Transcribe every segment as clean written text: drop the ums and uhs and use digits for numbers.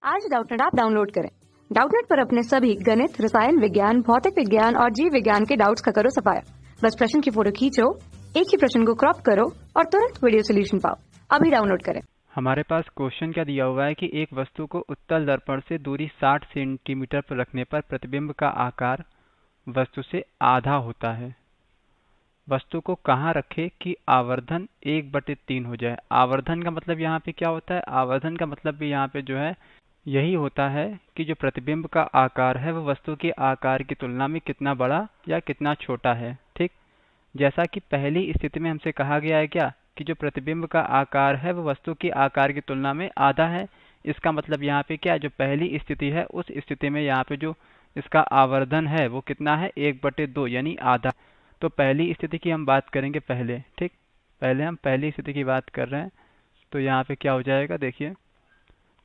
आज Doubtnut app download करें। Doubtnut पर अपने सभी गणित, रसायन विज्ञान, भौतिक विज्ञान और जीव विज्ञान के डाउट्स का करो सफाया। बस प्रश्न की फोटो खींचो, एक ही प्रश्न को क्रॉप करो और तुरंत वीडियो सोल्यूशन पाओ। अभी डाउनलोड करें। हमारे पास क्वेश्चन क्या दिया हुआ है कि एक वस्तु को उत्तल दर्पण से दूरी 60 सेंटीमीटर पर रखने पर प्रतिबिंब का आकार वस्तु से आधा होता है। वस्तु को कहाँ रखें कि आवर्धन 1/3 हो जाए। आवर्धन का मतलब यहाँ पे क्या होता है? आवर्धन का मतलब भी यहाँ पे जो है यही होता है कि जो प्रतिबिंब का आकार है वह वस्तु के आकार की तुलना में कितना बड़ा या कितना छोटा है। ठीक, जैसा कि पहली स्थिति में हमसे कहा गया है क्या कि जो प्रतिबिंब का आकार है वह वस्तु के आकार की तुलना में आधा है। इसका मतलब यहाँ पे क्या है, जो पहली स्थिति है उस स्थिति में यहाँ पे जो इसका आवर्धन है वो कितना है, 1/2 यानी आधा। तो पहली स्थिति की हम बात करेंगे पहले। ठीक, पहले हम पहली स्थिति की बात कर रहे हैं। तो यहाँ पे क्या हो जाएगा देखिए,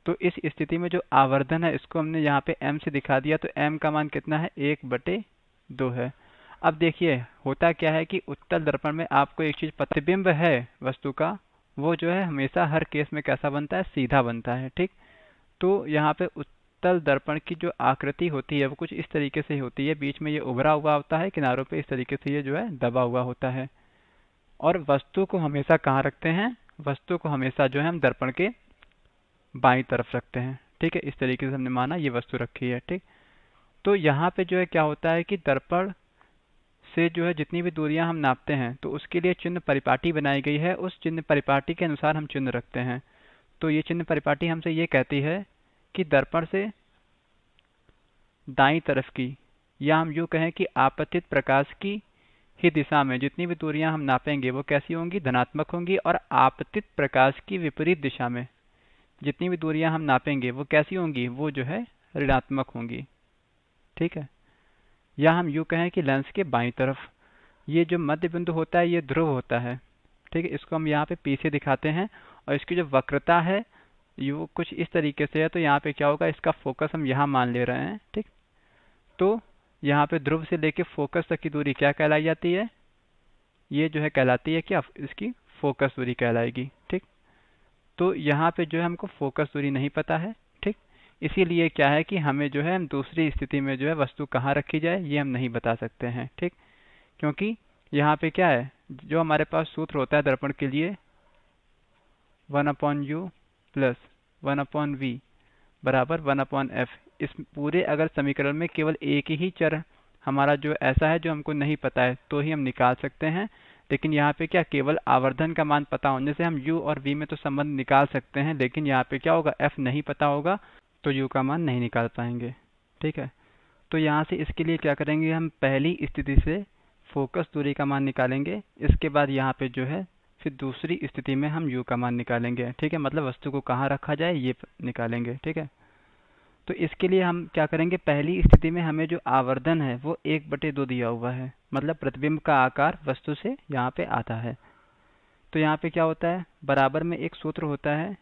तो इस स्थिति में जो आवर्धन है इसको हमने यहाँ पे m से दिखा दिया। तो m का मान कितना है, 1/2 है। अब देखिए होता क्या है कि उत्तल दर्पण में आपको एक चीज, प्रतिबिंब है वस्तु का वो जो है हमेशा हर केस में कैसा बनता है, सीधा बनता है। ठीक, तो यहाँ पे उत्तल दर्पण की जो आकृति होती है वो कुछ इस तरीके से होती है, बीच में ये उभरा हुआ होता है, किनारों पे इस तरीके से ये जो है दबा हुआ होता है। और वस्तु को हमेशा कहाँ रखते हैं, वस्तु को हमेशा जो है हम दर्पण के बाईं तरफ रखते हैं। ठीक है, इस तरीके से हमने माना ये वस्तु रखी है। ठीक, तो यहाँ पे जो है क्या होता है कि दर्पण से जो है जितनी भी दूरियां हम नापते हैं तो उसके लिए चिन्ह परिपाटी बनाई गई है। उस चिन्ह परिपाटी के अनुसार हम चिन्ह रखते हैं। तो ये चिन्ह परिपाटी हमसे ये कहती है कि दर्पण से दाईं तरफ की, या हम यूँ कहें कि आपतित प्रकाश की ही दिशा में जितनी भी दूरियां हम नापेंगे वो कैसी होंगी, धनात्मक होंगी। और आपतित प्रकाश की विपरीत दिशा में जितनी भी दूरियां हम नापेंगे वो कैसी होंगी, वो जो है ऋणात्मक होंगी। ठीक है, या हम यूँ कहें कि लेंस के बाईं तरफ ये जो मध्य बिंदु होता है ये ध्रुव होता है। ठीक है, इसको हम यहाँ पे P से दिखाते हैं। और इसकी जो वक्रता है ये कुछ इस तरीके से है। तो यहाँ पे क्या होगा, इसका फोकस हम यहाँ मान ले रहे हैं। ठीक, तो यहाँ पे ध्रुव से लेके फोकस तक की दूरी क्या कहलाई जाती है, ये जो है कहलाती है क्या, इसकी फोकस दूरी कहलाएगी। ठीक, तो यहाँ पे जो है हमको फोकस दूरी नहीं पता है। ठीक, इसीलिए क्या है कि हमें जो है हम दूसरी स्थिति में जो है वस्तु कहाँ रखी जाए ये हम नहीं बता सकते हैं। ठीक, क्योंकि यहाँ पे क्या है, जो हमारे पास सूत्र होता है दर्पण के लिए 1/u प्लस 1/v बराबर 1/f। इस पूरे अगर समीकरण में केवल एक ही चर हमारा जो ऐसा है जो हमको नहीं पता है तो ही हम निकाल सकते हैं। लेकिन यहाँ पे क्या, केवल आवर्धन का मान पता होने से हम u और v में तो संबंध निकाल सकते हैं, लेकिन यहाँ पे क्या होगा, f नहीं पता होगा तो u का मान नहीं निकाल पाएंगे। ठीक है, तो यहाँ से इसके लिए क्या करेंगे, हम पहली स्थिति से फोकस दूरी का मान निकालेंगे। इसके बाद यहाँ पे जो है फिर दूसरी स्थिति में हम u का मान निकालेंगे। ठीक है, मतलब वस्तु को कहाँ रखा जाए ये निकालेंगे। ठीक है, तो इसके लिए हम क्या करेंगे, पहली स्थिति में हमें जो आवर्धन है वो 1/2 दिया हुआ है, मतलब प्रतिबिंब का आकार वस्तु से यहाँ पे आता है। तो यहाँ पे क्या होता है, बराबर में एक सूत्र होता है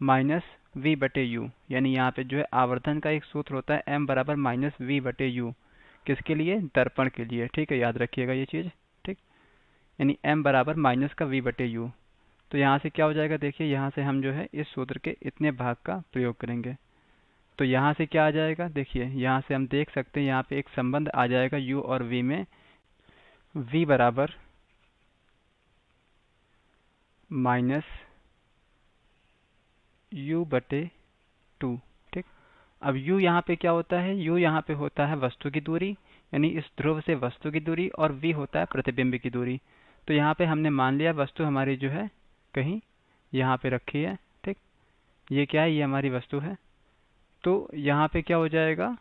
-v/u, यानी यहाँ पे जो है आवर्धन का एक सूत्र होता है m बराबर -v/u। किसके लिए, दर्पण के लिए। ठीक है, याद रखिएगा ये चीज। ठीक, यानी m बराबर माइनस का v/u। तो यहाँ से क्या हो जाएगा, देखिए यहाँ से हम जो है इस सूत्र के इतने भाग का प्रयोग करेंगे। तो यहाँ से क्या आ जाएगा, देखिए यहाँ से हम देख सकते हैं यहाँ पे एक संबंध आ जाएगा u और v में। v बराबर -u/2। ठीक, अब u यहाँ पे क्या होता है, u यहाँ पे होता है वस्तु की दूरी, यानी इस ध्रुव से वस्तु की दूरी, और v होता है प्रतिबिंब की दूरी। तो यहाँ पे हमने मान लिया वस्तु हमारी जो है कहीं यहाँ पे रखी है। ठीक, ये क्या है, ये हमारी वस्तु है। तो यहाँ पे क्या हो जाएगा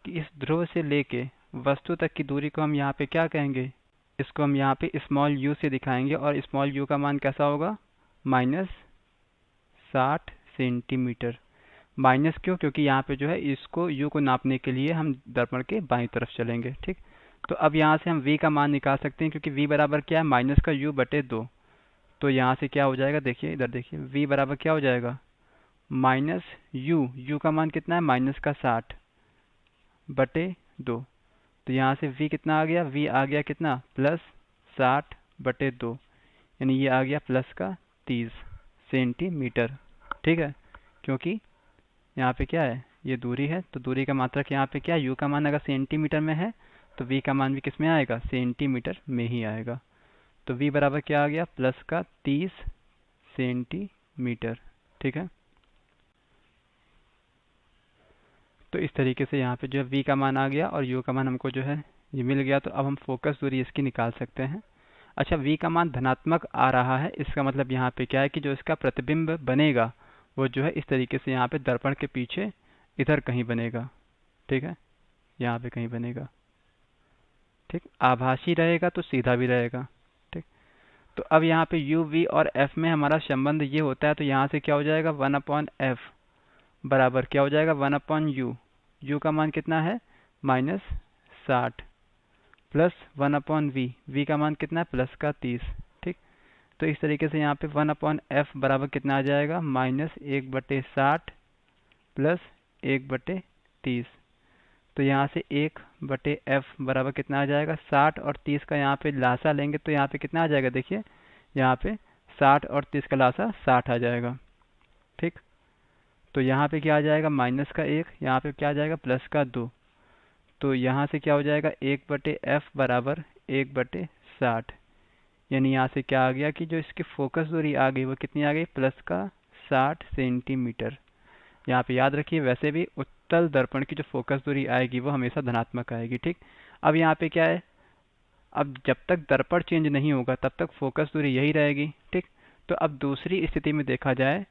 कि इस ध्रुव से लेके वस्तु तक की दूरी को हम यहाँ पे क्या कहेंगे, इसको हम यहाँ पे स्मॉल u से दिखाएंगे। और स्मॉल u का मान कैसा होगा, -60 सेंटीमीटर। माइनस क्यों, क्योंकि यहाँ पे जो है इसको u को नापने के लिए हम दर्पण के बाईं तरफ चलेंगे। ठीक, तो अब यहाँ से हम v का मान निकाल सकते हैं, क्योंकि v बराबर क्या है, माइनस का u/2। तो यहाँ से क्या हो जाएगा, देखिए इधर देखिए, v बराबर क्या हो जाएगा, -u का मान कितना है, -60/2। तो यहाँ से v कितना आ गया, v आ गया कितना, +60/2, यानी ये आ गया +30 सेंटीमीटर। ठीक है, क्योंकि यहाँ पे क्या है, ये दूरी है, तो दूरी का मात्रक यहाँ पे क्या है, u का मान अगर सेंटीमीटर में है तो v का मान भी किस में आएगा, सेंटीमीटर में ही आएगा। तो v बराबर क्या आ गया, प्लस का 30 सेंटीमीटर। ठीक है, तो इस तरीके से यहाँ पे जो है v का मान आ गया और u का मान हमको जो है ये मिल गया। तो अब हम फोकस दूरी इसकी निकाल सकते हैं। अच्छा, v का मान धनात्मक आ रहा है, इसका मतलब यहाँ पे क्या है कि जो इसका प्रतिबिंब बनेगा वो जो है इस तरीके से यहाँ पे दर्पण के पीछे इधर कहीं बनेगा। ठीक है, यहाँ पे कहीं बनेगा। ठीक, आभासी रहेगा तो सीधा भी रहेगा। ठीक, तो अब यहाँ पे u, v और f में हमारा संबंध ये होता है, तो यहाँ से क्या हो जाएगा, 1/f बराबर क्या हो जाएगा, 1/u। u का मान कितना है, -60 प्लस 1/v, v का मान कितना है, प्लस का 30। ठीक, तो इस तरीके से यहाँ पे 1/f बराबर कितना आ जाएगा, -1/60 प्लस 1/30। तो यहाँ से 1/f बराबर कितना आ जाएगा, 60 और 30 का यहाँ पे लासा लेंगे तो यहाँ पे कितना आ जाएगा, देखिए यहाँ पे 60 और 30 का लासा 60 आ जाएगा। ठीक, तो यहाँ पे क्या आ जाएगा, माइनस का 1, यहाँ पे क्या आ जाएगा, प्लस का 2। तो यहाँ से क्या हो जाएगा, 1/f बराबर 1/60। यानी यहाँ से क्या आ गया कि जो इसकी फोकस दूरी आ गई वो कितनी आ गई, प्लस का 60 सेंटीमीटर। यहाँ पे याद रखिए, वैसे भी उत्तल दर्पण की जो फोकस दूरी आएगी वो हमेशा धनात्मक आएगी। ठीक, अब यहाँ पे क्या है, अब जब तक दर्पण चेंज नहीं होगा तब तक फोकस दूरी यही रहेगी। ठीक, तो अब दूसरी स्थिति में देखा जाए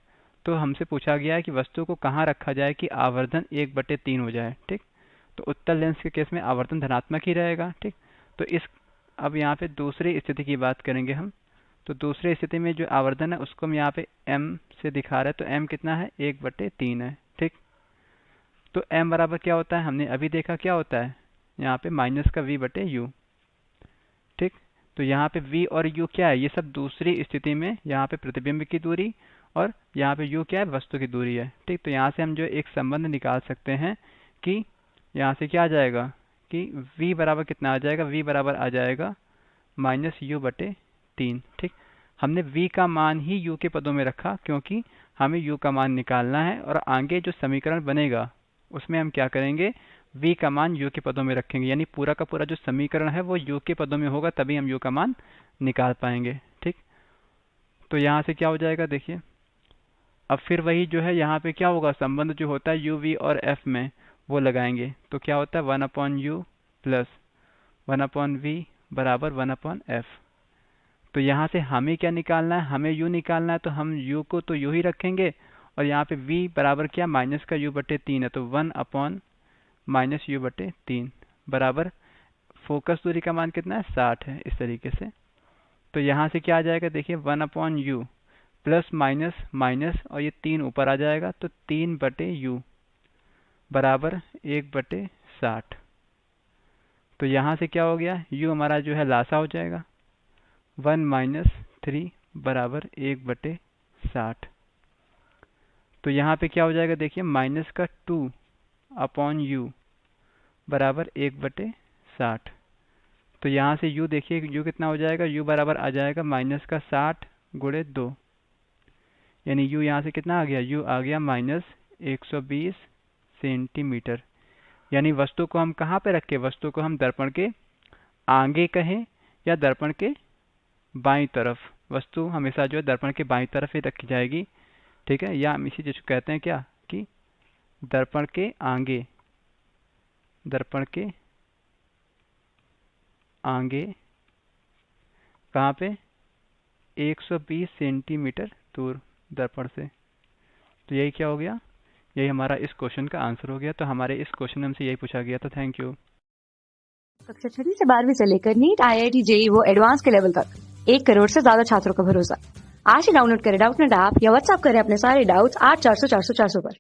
तो हमसे पूछा गया है कि वस्तु को कहाँ रखा जाए कि आवर्धन 1/3 हो जाए। ठीक, तो उत्तल लेंस के केस में आवर्धन धनात्मक ही रहेगा। ठीक, तो इस अब यहाँ पे दूसरी स्थिति की बात करेंगे हम। तो दूसरी स्थिति में जो आवर्धन है उसको हम यहाँ पे m से दिखा रहे हैं, तो m कितना है, 1/3 है। ठीक, तो m बराबर क्या होता है, हमने अभी देखा क्या होता है, यहाँ पे माइनस का v/u। ठीक, तो यहाँ पे v और u क्या है, ये सब दूसरी स्थिति में यहाँ पे प्रतिबिंब की दूरी और यहाँ पे u क्या है, वस्तु की दूरी है। ठीक, तो यहाँ से हम जो एक संबंध निकाल सकते हैं कि यहाँ से क्या आ जाएगा कि v बराबर कितना आ जाएगा, v बराबर आ जाएगा -u/3। ठीक, हमने v का मान ही u के पदों में रखा क्योंकि हमें u का मान निकालना है और आगे जो समीकरण बनेगा उसमें हम क्या करेंगे, v का मान u के पदों में रखेंगे। यानी पूरा का पूरा जो समीकरण है वो u के पदों में होगा, तभी हम u का मान निकाल पाएंगे। ठीक, तो यहाँ से क्या हो जाएगा, देखिए अब फिर वही जो है यहाँ पे क्या होगा, संबंध जो होता है u, v और f में वो लगाएंगे। तो क्या होता है, 1/u प्लस 1/v बराबर 1/f। तो यहाँ से हमें क्या निकालना है, हमें u निकालना है, तो हम u को तो u ही रखेंगे और यहाँ पे v बराबर क्या, माइनस का u/3 है, तो 1/-u/3 बराबर फोकस दूरी का मान कितना है, 60 है। इस तरीके से तो यहाँ से क्या आ जाएगा, देखिए 1/u प्लस माइनस माइनस और ये 3 ऊपर आ जाएगा, तो 3/u बराबर 1/60। तो यहाँ से क्या हो गया, u हमारा जो है लासा हो जाएगा, 1 - 3 बराबर 1/60। तो यहाँ पे क्या हो जाएगा, देखिए माइनस का 2/u बराबर 1/60। तो यहाँ से u देखिए u कितना हो जाएगा, u बराबर आ जाएगा माइनस का 60 × 2। यानी u यहाँ से कितना आ गया, u आ गया -120 सेंटीमीटर। यानी वस्तु को हम कहाँ पे रखें, वस्तु को हम दर्पण के आगे कहें या दर्पण के बाईं तरफ। वस्तु हमेशा जो है दर्पण के बाईं तरफ ही रखी जाएगी। ठीक है, या हम इसी चीज को कहते हैं क्या, कि दर्पण के आगे, दर्पण के आगे कहाँ पे, 120 सेंटीमीटर दूर दर्पण से। तो यही क्या हो गया, यही हमारा इस क्वेश्चन का आंसर हो गया। तो हमारे इस क्वेश्चन में हमसे यही पूछा गया था। Thank you. कक्षा 6 से 12वीं से लेकर नीट, IIT, JEE वो एडवांस के लेवल तक 1 करोड़ से ज्यादा छात्रों का भरोसा। आज ही डाउनलोड करें डाउटनेट ऐप या व्हाट्सएप करें अपने सारे डाउट्स 8400 400 400 पर।